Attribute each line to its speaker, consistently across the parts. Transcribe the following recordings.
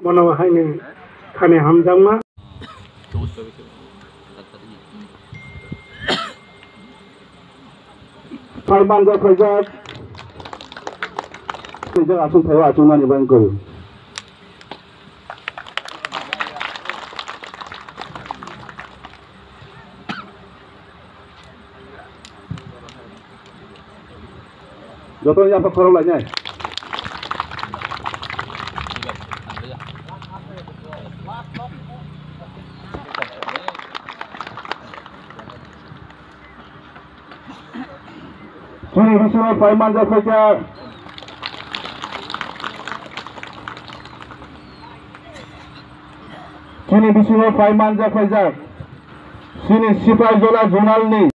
Speaker 1: Bono haine khane hamjangma Parmanja Khajak Khajak asung thayo achungmani bangko Joto yang perlu lainnya. Sini Bismillah Parmanja Khajak. Sini Bismillah Parmanja Khajak. Sini Sipai Jola Zonal ni.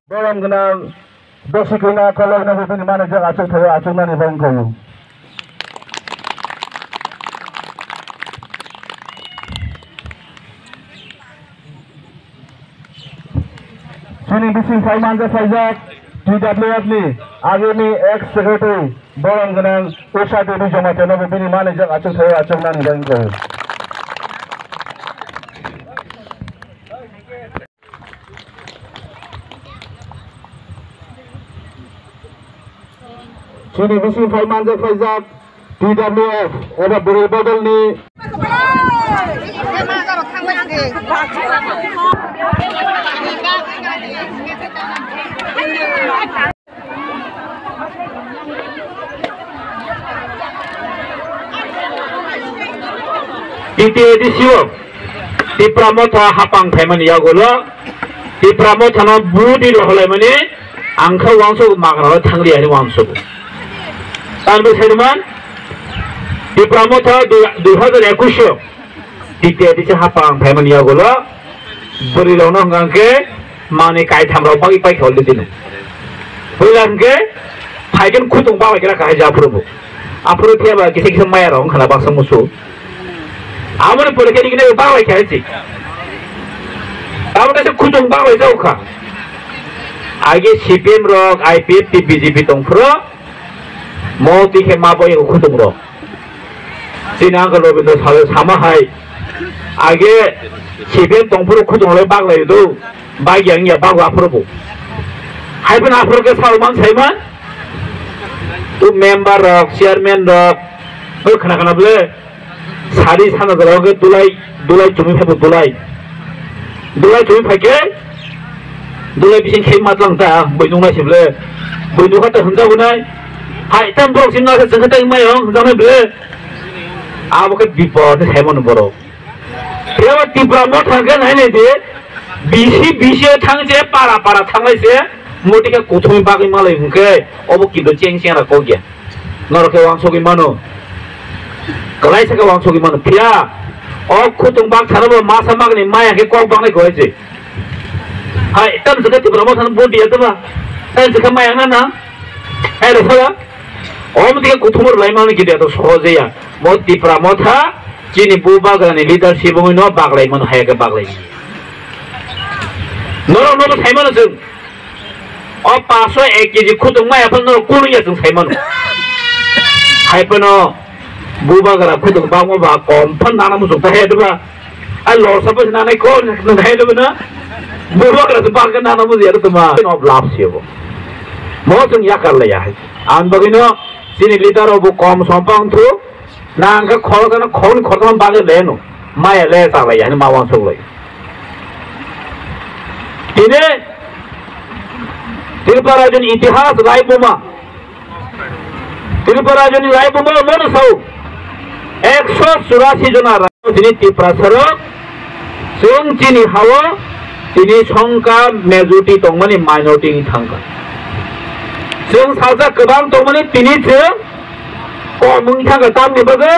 Speaker 1: Dalam kenal besikina kalau nak beri mana jaga acung thayo acungna ni bangko. Sini Bismillah Parmanja Khajak TWF ni आगे में x secretary बरम गनां उषा देवी जमा तेनो बरि माने जग आचुं थायो आचुंना नि बंको Sini Bismillah Parmanja Khajak TWF एबा बोरै बदलनि Iti edisio di pramota hapang thaiman yagolo di pramota na budi rohlai mani angkha wangso magna thangli ani wangso tan be thaiman di pramota 2021 iti edisio hapang thaiman yagolo buri lona ngangke mane kai thamrau pagi pai khol dinu bulanke phaigen khutung ba kira ka ja purbu apro theba kisi kisi maya rong khala basang musu Amor por que ninguém vai querer dizer. Amor esse kudung vai jauh ka. Agi CPM rok, IPF, BJP tongfro, mau tiket mabo yang kudung rok. Sini angkat loh itu sama hai. Agi CPM tongfro kudung loh bag lagi tu, bag yang ya bag apa bu. Hai pun apa ke Salman Saiman? Tu member rok, chairman rok, kena boleh. Sari sana kalau dulai cumi apa dulai cumi pakai dulai bisin khidmat lang ta bendung nasi bela bendung kata hendak gunai hai tam borok simna se sengkata imai ong hendak mai bela abu ke bipor se hemon borok dia tibra mot hangan hai ne de bisi thang je para thang lai se moti ke kothumi bagi malai hungke abu kido cheng cheng ra ko gya nor ke wang sogi mano Kalai saka wang sogi mana pia, oh kutung bang thana ba masa mag ni maya ke kau bang ni kau aje. Hai, tam saka tiba ramah thana bodi ada ba, tam saka maya ngana, hai rasa, oh mesti ke kutumur lain mana kita tu soje ya, mau tiba ramah tha, cini buba gani leadership mungkin no bag lain mana hai ke bag lain. Noro sai mana seng, oh paso ekiji kutung maya pun noro kuning ya seng sai mana, hai pun buba gara khutuk bang ba kompan nana musuk ta hedu ba ai lor sabas nana ko na hedu na buba gara tu bang nana mus ya tu ma no blab sibo mo sung ya kar le ya an bagino sini leader obu kom sompang thu nang ka khol kana khol ba le no ma ya le sa le ya ma wang sok le ine tirparajun itihas rai buma tirparajun rai buma mon sau 184 जना राजनीति तिप्रासरक जों जिनि हावो दिनै संका majority दंमोन minority थांगा जों साजा गोबां दंमोन दिनै जों कमुनि थांगा दामनि बागै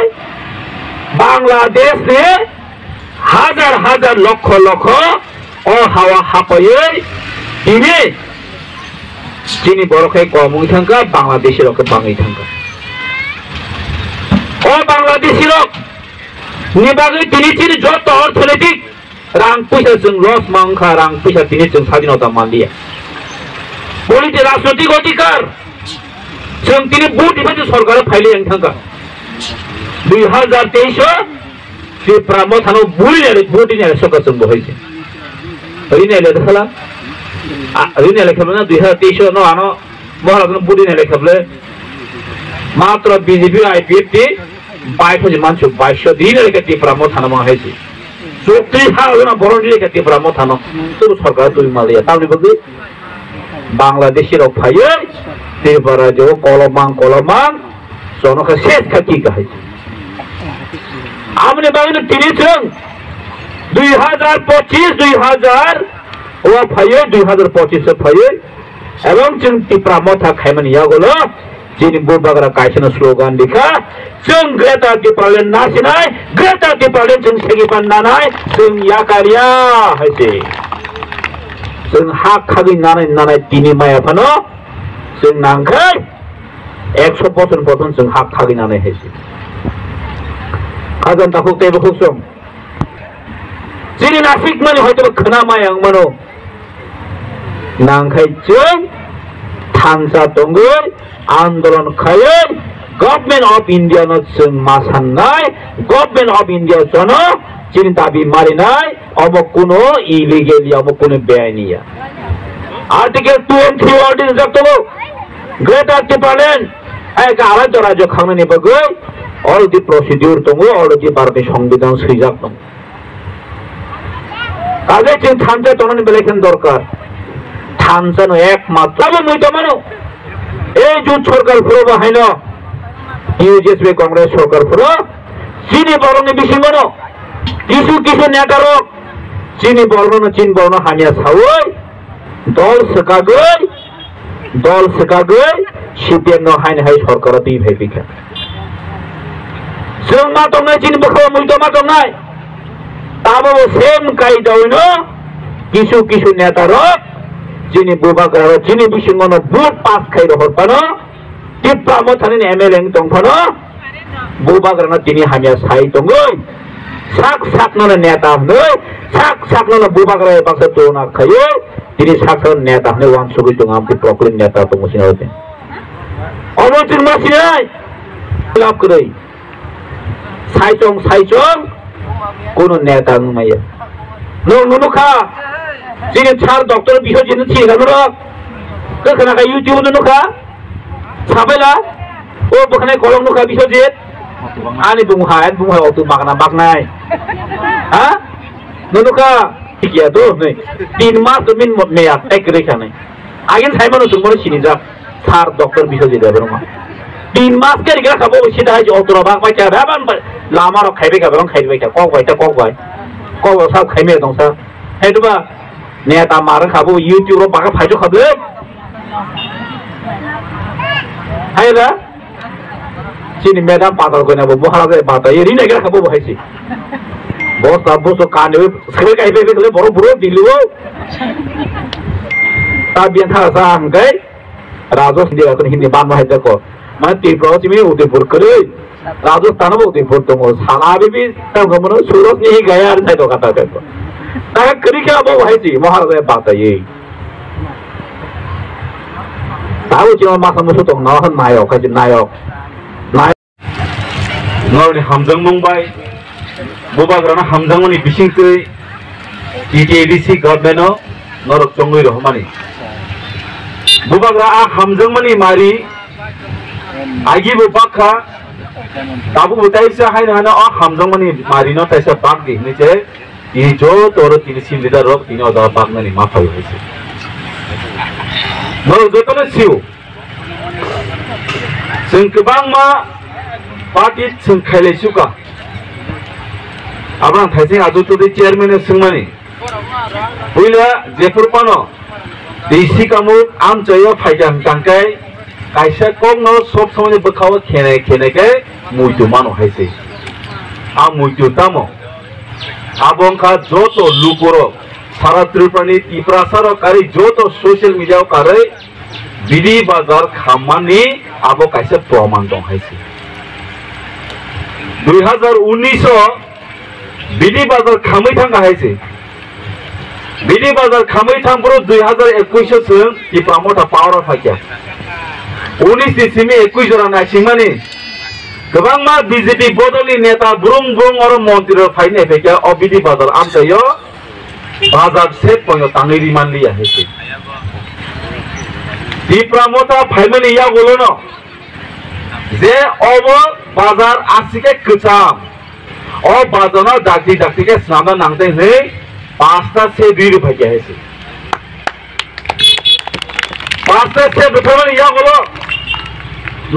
Speaker 1: बांलादेश ने हाजार लक्ष अ हावा हापयै दिनै जिनि बरखाय कमुनि थांगा बांलादेशी रक बाङै थांगा o Bangladeshi rok নিবাগৈ তিনি চিনি যত অর্থনৈতিক রাং পয়সা जों লস মাংখা রাং পয়সা তিনি जों স্বাধীনতা মানলিয়া পলিটিক রাজনৈতিক অধিকার जों তিনি ভোট দিবে সরকার ফাইলে এনথাঙ্কা 2023 त्रिपुरा थानो बुलिनाय भोटिनाय सरकार जों बहायसे ओरैनो लेखाला ओरैनो लेखाबना 2023 नो आनो महाराजनो बुलिनाय लेखाबले मात्र बीजेपी आईपीएफ टी 22 मानसि 22 दिन लेखा त्रिपुरा थानो बहायसे 34 हाजना बरन लेखा त्रिपुरा थानो तो सरकार दुई मालिया तामनि बगे बांग्लादेशी रक फायो त्रिपुरा जो कलमां जनका शेष खाकी गाहायसे हमने बागने तीन जों 2025 2000 वा फायो 2025 से फायो एवं जों त्रिपुरा मथा खायमानिया गलो जिनि बुबाग्रा कायसनो स्लोगान लिखा जों ग्रेटर त्रिपुरालेण्ड नासिनाय ग्रेटर त्रिपुरालेण्ड जों सेगिपान नानाय जों याकारिया हायसे जों हा खागि नानाय तिनि मायाफानो जों नांखाय 100% जों हा खागि नानाय हायसे आजन ताखौ तेबो खुसम जिनि नासिक माने हयतो खोना मायां मानो नांखाय जों थांसा दंगै आंदोलन खायै गभर्नमेंट ऑफ इंडिया नो जों मासाननाय गभर्नमेंट ऑफ इंडिया जनो जिनि दाबि मारिनाय अब कोनो इलीगली अब कोनो बेआइनिया आर्टिकल 2 and 3 ऑर्डिनेंस जक्तो ग्रेटर त्रिपुरालेण्ड एक आलादा राज्य खांनायनि बागै all the procedure tongo all the भारतनि संविधान सैजाक दं काजे जों थानसा तोनानि बेलेखन दरकार थानसानो एकमात्र मुइतमानो ए जो सरकारफोर बाहायनो इउजेएसबी कांग्रेस सरकारफोर चिनि बरनि बिसिङानो किसु नेतारक चिनि बरनो चिन बरनो हानिया सावै दल सकागै सीपीएम नो हायनो हाय सरकार दै भाइबिखा जों मा दंनाय चिन बखौ मुइतमा दंनाय ताबो सेम कायदावैनो किसु नेतारक जिनि बुबाग्रा जिनि बिसिङानो बुट पास खायरो हरपानो त्रिपुरा मथानि एमएलए दंफानो बुबाग्रानो तिनि हामिया साइ दंगै साक-साकनो नेता हनै साक-साकनो बुबाग्रा बाक्सा तोना खायो तिनि साकन नेता हनै वान सुगै दं आमति प्रकृति नेता दंसिनो होते अबोचिन मासिनाय लाभ करै साइचों कोनो नेता नुमायो नुनुखा जिनि चार डॉक्टर बिहो जिनि थिगानो खोनाखा यूट्यूब नुनुखा साबैला ओ बखनाय कलम नुखा बिसोजित आनि बुंहाय अतु बागनाय हा नुनुखा किया तो नै 3 मास मिन मेया टेक रेखानै आगेन साइमानो सुमनो सिनिजा चार डॉक्टर बिसोजित बरमा 3 मास के रिगा खाबो सिदा है अतुरा बाग बायचा राबान लामा र खाइबे गाबं खाइबे का कक साब खाइमे दंसा हेदुबा नेता मार खाबो यूट्यूब रो बागा फाइजो खाबे हायरा चिनि मैदान पादर गनाबो बहारा बाता यरि नेगरा खाबो बहायसि बस बस काने सबै गाइबे बेले बरो दिलु ता बियान था सा हमगै राजो हिंदी बान माहायजको माने त्रिपुरा चिमे उदयपुर करे राजस्थान में उदयपुर दङ सालाबे बे तंगमनो सुरत नि गया आरो थायद कथा थायद ता करिका बो हायसि महाराजा बातायै ताउ जिमा मासा मुसु दङ न हन नायक खायसि नायक नरनि हामजों मुंबाय बुबाग्राना हामजांमनि बिसिंकै टीटीडीसी गभर्नमेन्ट नरक चंगै रहमानि बुबाग्रा आ हामजांमनि मारि आगिबो बाखा ताबु बताइसा हायना हाना अ हामजांमनि मारिनो ताइसा बाग दिनि जे इ जो तोर तिनि सिम लिडार रक तिनि अदा बागनानि मा फाय होइसे न जतने सिउ जों गोबां मा पार्टी जों खायलायसुका आब्रां थाइसे आजुतुदि चेयारमेन सोंमानि बुइला जेफुरपानो देसी कामुक आम जयो फायजां तांकाय कायसा कमनो सब समय बखाव खेने के मुइतु मानो हायसे आ मुइतु तामो आबंखा जो तो लुकोरो सारा त्रिपुरानि तिप्रासारो कारी जो तो सोशल मीडिया कारै बिदि बाजार खामानि आबो कायसा प्रमाण दं हायसे 2019 बिदि बाजार खामै थांगा हायसे बिदि बाजार खामै थांब्रो 2021 जों टिप्रा मथा पावर फाइया 19 सिसिमि 21 जरा नासिमानि गोबां मा बीजेपी बदलनि नेता ब्रुं ब्रुं और मन्त्रि फाइने फेक्या अ बिदि बाजार आमथायो बाजार से पयो तांगै रिमान लिया हेसे टिप्रा मथा फाइमानि या बोलोनो जे अब बाजार आसिके कचाम अ बाजारना दाक्ति के स्नाना नांगते है 5टा से 2 रुपए के है 5टा से बेथरन या बोलो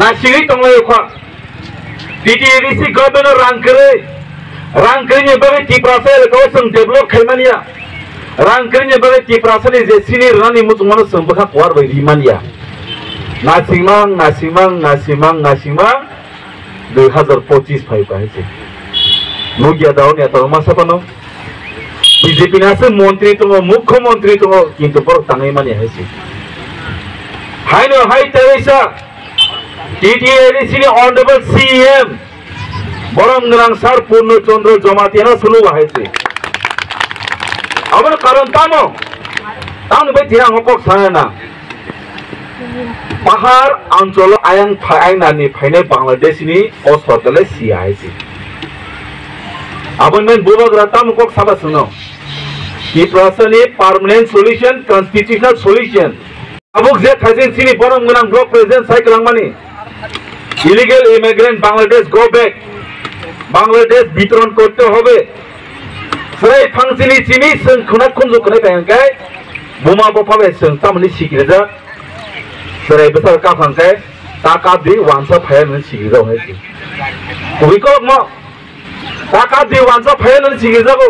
Speaker 1: नासिगै तंगलै खा टीटीडीसी गभर्नमेंट रांकरे बारे टिप्रा से को जों डेभलप खायमानिया रांकरे बारे टिप्रा से जे सिनि रानि मुतुमनो संबखा क्वार बाय रिमानिया नासिमां 2025 फाइव है नुगिया दाव नेता मा सापानो बीजेपी नासो मंत्री दङ मुख्यमंत्री दङ किन्तु बर ताङै माने है हायनो हाय तेरेसा टीटीडीसी नि ऑनरेबल सीएम बरम गरां सार पूर्णचंद्र जमातियानो सुलु बाहायसे अबन कारण तानो बे थिरा हकक साना पहाड़ अंचल आयन फायनानि फायनाय बांलादेशनि अस्पताले सियायसि आबन मेन बुबाग्रा तामकक साबा सुनो टिप्रासनि परमानेंट सॉल्यूशन कन्स्टिट्यूशनल सॉल्यूशन अबुक जे थाइजेन सिनि बरम गनां ब्लक प्रेसिडेंट साइकलांमानि illegal immigrant Bangladesh go back Bangladesh वितरण करते হবে फ्राय फांसिनि सिनि जों खुना खुनजु खुनाय फायनकाय बुमा बफाबे जों तामनि सिगिरजा सराय besar ka phangkai taka di wansa phaya nan sigirau hai kubi ko mo taka di wansa phaya nan sigirau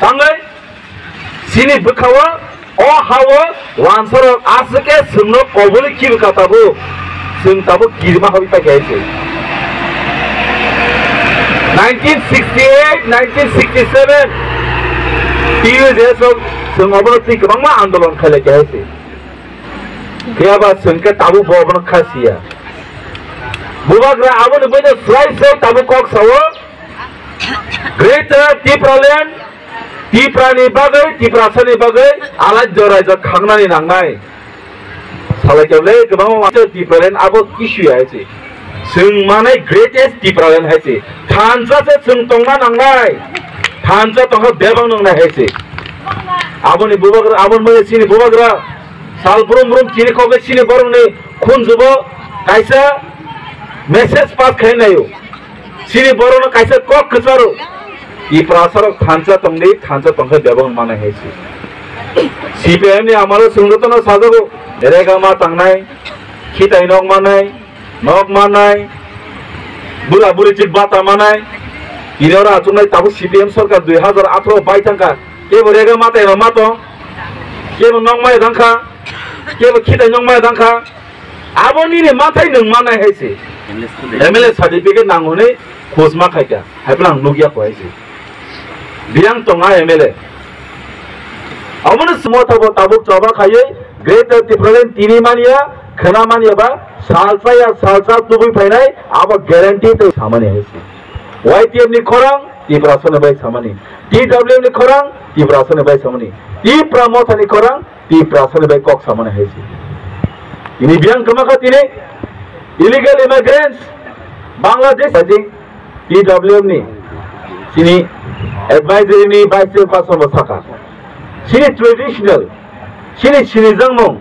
Speaker 1: tangai sini bukhawa o hawa wansa ro asake sungno kobuli ki bukatabu sung tabu kirma hobi pa gaise 1968 1967 tiye jeso sung obroti kbangma andolon khale gaise क्या बात सुनकर ताबू बोबन खासिया बुबाग्रा आवन बे slice से ताबू Kock सवो greater टिप्रालैंड टिप्रानि बागै टिप्रासनि बागै आला जराय ज खांनानि नांनाय सालायकेबले गोबां माथो टिप्रालैंड आबो किसु आइसे जों माने ग्रेटेस्ट टिप्रालैंड हाइसे थानसासे जों तंना नांनाय थानसा तंहा बेबां नांनाय हाइसे आबोनि बुबाग्रा आबोन बे सिनि बुबाग्रा साल ब्रुम चिनि खोगे सिनि बरंनि खुनजुबो कायसा मेसेज पास खायनायो सिनि बरंनो कायसा कक खसारो इ प्रासर थानसा तंगे बेबं माने हेसि सीपीएम नि आमारो सुंदतनो साजगो रेगामा तांनाय खिताय नक मानाय बुला बुरि चिट बाता मानाय इनरा आचुनाय ताबु सीपीएम सरकार 2018 बाय थांका केबो रेगामा ताय मातो केबो नक माय दांखा केबो खिताय नक माय दांखा आबोनि ने माथाय नों मानाय हेसि एमएलए सर्टिफिकेट नांगोनै खोजमा खायका हायब्लां नुगिया खहायसि बियां तंगा एमएलए अमन समथाबो ताबुक चबा खायै ग्रेटर टिप्रालैंड तिनि मानिया खना मानियाबा सालसा तुबुय फायनाय आबो ग्यारेंटी तो सामान्य हेसि वाईटीएम नि खरां टिप्रासने बाय सामानि टीडब्ल्यूएम नि खरां टिप्रासने बाय सामानि टिप्रा मथानि खरां टिप्रासने बाय कक सामान्य हेसि ini biang kemakat ini illegal immigrants Bangladesh aja TWM ni sini advisory ni vice chairperson bersaka sini traditional sini jangmong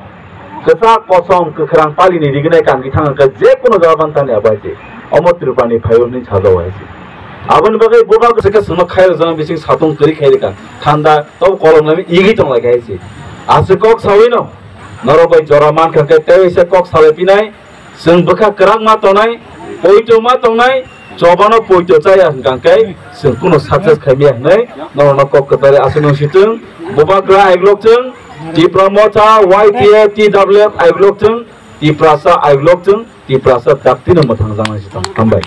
Speaker 1: kesa kosong kekerang pali ni digenai kan kita ke je kono jawaban tanya apa aja omot rupani payung ni chadau aja abang bagai boba ke sekarang semua khair jangan bising satung kiri khair kan thanda tau kolom nami igi tong lagi aja asukok sawino नरबाय जरामान खके तेसे कक साले पिनाय जों बखा करां मा तनाय पयतो मा तनाय जबानो पयतो जाया हंगांकै जों कुनो success खायमिया नै नरनो कक कतरे आसनो सितुं बबाग्रा आइग्लकजों टिप्रामथा वाईटीए टीडब्ल्यूएफ आइग्लकजों टिप्रासा आइग्लकजों टिप्रासा दाक्तिनो मोथां जानाय सितम हामबाय